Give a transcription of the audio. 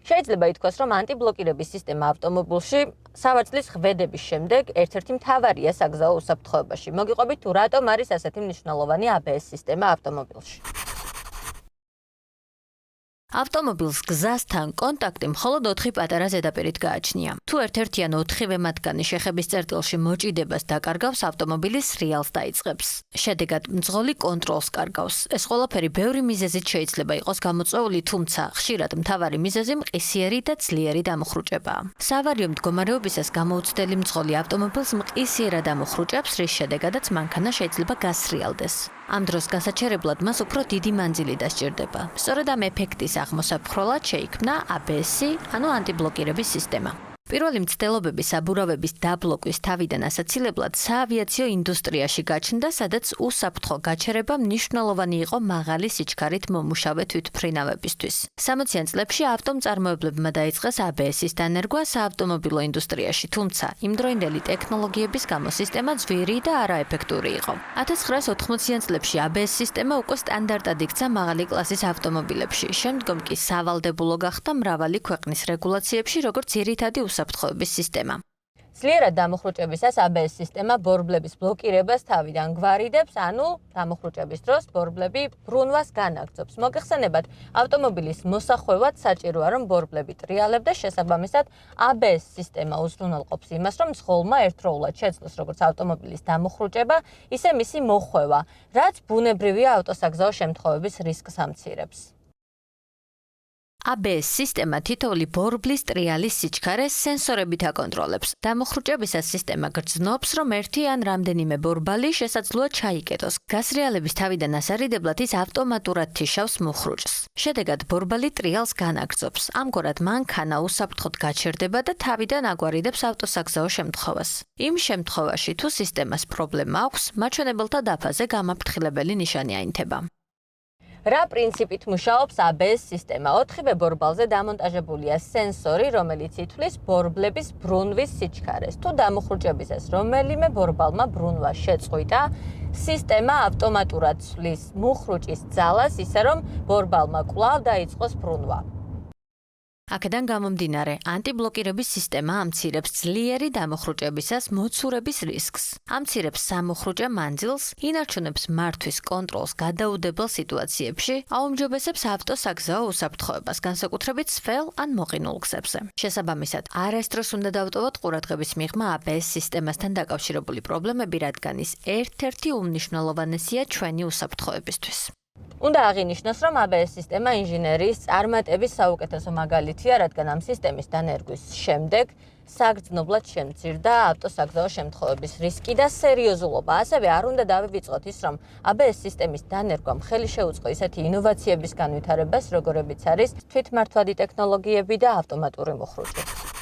შეიძლება ითქვას, რომ ანტიბლოკირების სისტემა ავტომობილში სავარცხლის ხვედების შემდეგ ერთ-ერთი მთავარია საგზაო უსაფრთხოებაში. მოგიყვებით თუ რატომ არის ასეთი მნიშვნელოვანი ABS სისტემა ავტომობილში. ავტომობილს გზასთან კონტაქტი მხოლოდ 4 პატარა ზედაპირით გააჩნია. თუ ერთ-ერთი ან 4-ვე მათგანი შეხების წერტილში მოჭიდებას დაკარგავს, ავტომობილის სრიალს დაიწყებს. შედეგად მძღოლი კონტროლს კარგავს. ეს ყველაფერი ბევრი მიზეზით შეიძლება იყოს გამოწვეული, თუმცა ხშირად მთავარი მიზეზი მყისიერი და ძლიერი დამუხრუჭებაა. საავარიო მდგომარეობისას გამოუცდელი მძღოლი ავტომობილს მყისიერად ამოხრუჭებს, რის შედეგადაც მანქანა შეიძლება გასრიალდეს. ამ დროს გასაჩერებლად მას უფრო დიდი მანძილი დასჭირდება. სწორედ ამ ეფექტის აღმოსაფხროლად შეიქმნა ABS-ი, ანუ ანტიბლოკირების სისტემა. პირველი მცდელობები საბურავების დაბლოკვის თავიდან ასაცილებლად საავიაციო ინდუსტრიაში გაჩნდა, სადაც უსაფრთხო გაჩერება მნიშვნელოვანი იყო მაღალი სიჩქარით მომუშავე თვითმფრინავებისთვის. 60-იან წლებში ავტომწარმოებლებმა დაიწყეს ABS-ის დანერგვა საავტომობილო ინდუსტრიაში, თუმცა იმდროინდელი ტექნოლოგიების გამო სისტემა ძვირი და არაეფექტური იყო. 1980-იან წლებში ABS სისტემა უკვე სტანდარტად იქცა მაღალი კლასის ავტომობილებში, შემდგომ კი სავალდებულო გახდა მრავალი ქვეყნის რეგულაციებში, როგორც ძირითადი უსაფრთხოების სისტემა. ძლიერად დამუხრუჭებისას ABS სისტემა ბორბლების ბლოკირებას თავიდან გვარიდებს, ანუ დამუხრუჭების დროს ბორბლები ბრუნვას განაგრძობს. მოგეხსენებათ, ავტომობილის მოსახვევად საჭიროა, რომ ბორბლები ტრიალებდეს, შესაბამისად ABS სისტემა უზრუნველყოფს იმას, რომ მძღოლმა ერთდროულად შეძლოს როგორც ავტომობილის დამუხრუჭება, ისე მისი მოხვევა, რაც ბუნებრივია ავტოსაგზაო შემთხვევების რისკს ამცირებს. ABS სისტემა თითოეული ბორბლის ტრიალის სიჩქარეს სენსორებით აკონტროლებს. დამუხრუჭებისას სისტემა გრძნობს, რომ ერთი ან რამდენიმე ბორბალი შესაძლოა ჩაიკეტოს. გასრიალების თავიდან ასარიდებლად ის ავტომატურად თიშავს მუხრუჭს. შედეგად ბორბალი ტრიალს განაგრძობს. ამგვარად მანქანა უსაფრთხოდ გაჩერდება და თავიდან აგვარიდებს ავტოსაგზაო შემთხვევას. იმ შემთხვევაში, თუ სისტემას პრობლემა აქვს, მაჩვენებელთა დაფაზე გამაფრთხილებელი ნიშანი აინთება. რა პრინციპით მუშაობს ABS სისტემა? 4-ვე ბორბალზე დამონტაჟებულია სენსორი, რომელიც ითვლის ბორბლების ბრუნვის სიჩქარეს. თუ დამუხრუჭებისას რომელიმე ბორბალმა ბრუნვა შეწყვიტა, სისტემა ავტომატურად ცვლის მუხრუჭის ძალას, ისე რომ ბორბალმა კვლავ დაიწყოს ბრუნვა. აქედან გამომდინარე, ანტიბლოკირების სისტემა ამცირებს ძლიერი დამუხრუჭებისას მოცურების რისკს. ამცირებს სამუხრუჭე მანძილს, ინარჩუნებს მართვის კონტროლს გადაუდებელ სიტუაციებში, აუმჯობესებს ავტოსაგზაო უსაფრთხოებას, განსაკუთრებით სველ ან მოყინულ გზებზე. შესაბამისად, არასდროს უნდა დავტოვოთ ყურადღების მიღმა ABS სისტემასთან დაკავშირებული პრობლემები, რადგან ის ერთ-ერთი უმნიშვნელოვანესია ჩვენი უსაფრთხოებისთვის. უნდა აღინიშნოს, რომ ABS სისტემა ინჟინერიის წარმატების საუკეთესო მაგალითია, რადგან ამ სისტემის დანერგვის შემდეგ საგრძნობლად შემცირდა ავტოსაგზაო შემთხვევების რისკი და სერიოზულობა. ასევე არ უნდა დავივიწყოთ ის, რომ ABS სისტემის დანერგვამ ხელი შეუწყო ისეთი ინოვაციების განვითარებას, როგორებიც არის თვითმართვადი ტექნოლოგიები და ავტომატური მუხრუჭი.